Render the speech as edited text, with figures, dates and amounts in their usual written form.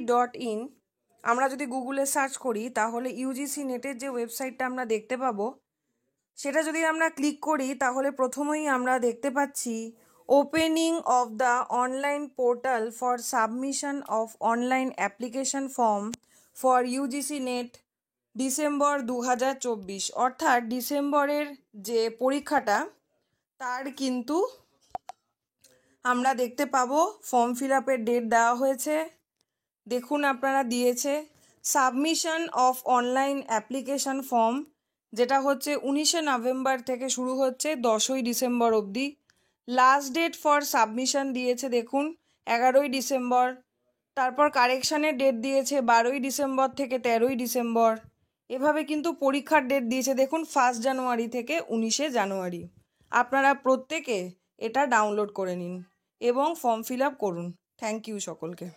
UGC.in আমরা যদি গুগলে সার্চ করি তাহলে ইউজিসি নেটের যে ওয়েবসাইটটা আমরা দেখতে পাবো সেটা যদি আমরা ক্লিক করি তাহলে প্রথমেই আমরা দেখতে পাচ্ছি opening of the online portal for submission of online application form for UGC net December 2024, অর্থাৎ ডিসেম্বরের যে পরীক্ষাটা তার কিন্তু আমরা দেখতে পাবো ফর্ম ফিল আপের ডেট দেওয়া হয়েছে। দেখুন আপনারা দিয়েছে submission of online application form, যেটা হচ্ছে 19শে নভেম্বর থেকে শুরু হচ্ছে 10ই ডিসেম্বর অবধি। লাস্ট ডেট ফর সাবমিশন দিয়েছে দেখুন 11ই ডিসেম্বর। তারপর কারেকশানের ডেট দিয়েছে 12ই ডিসেম্বর থেকে 13ই ডিসেম্বর। এভাবে কিন্তু পরীক্ষার ডেট দিয়েছে দেখুন 1 জানুয়ারি থেকে 19শে জানুয়ারি। আপনারা প্রত্যেকে এটা ডাউনলোড করে নিন এবং ফর্ম ফিল আপ করুন। থ্যাংক ইউ সকলকে।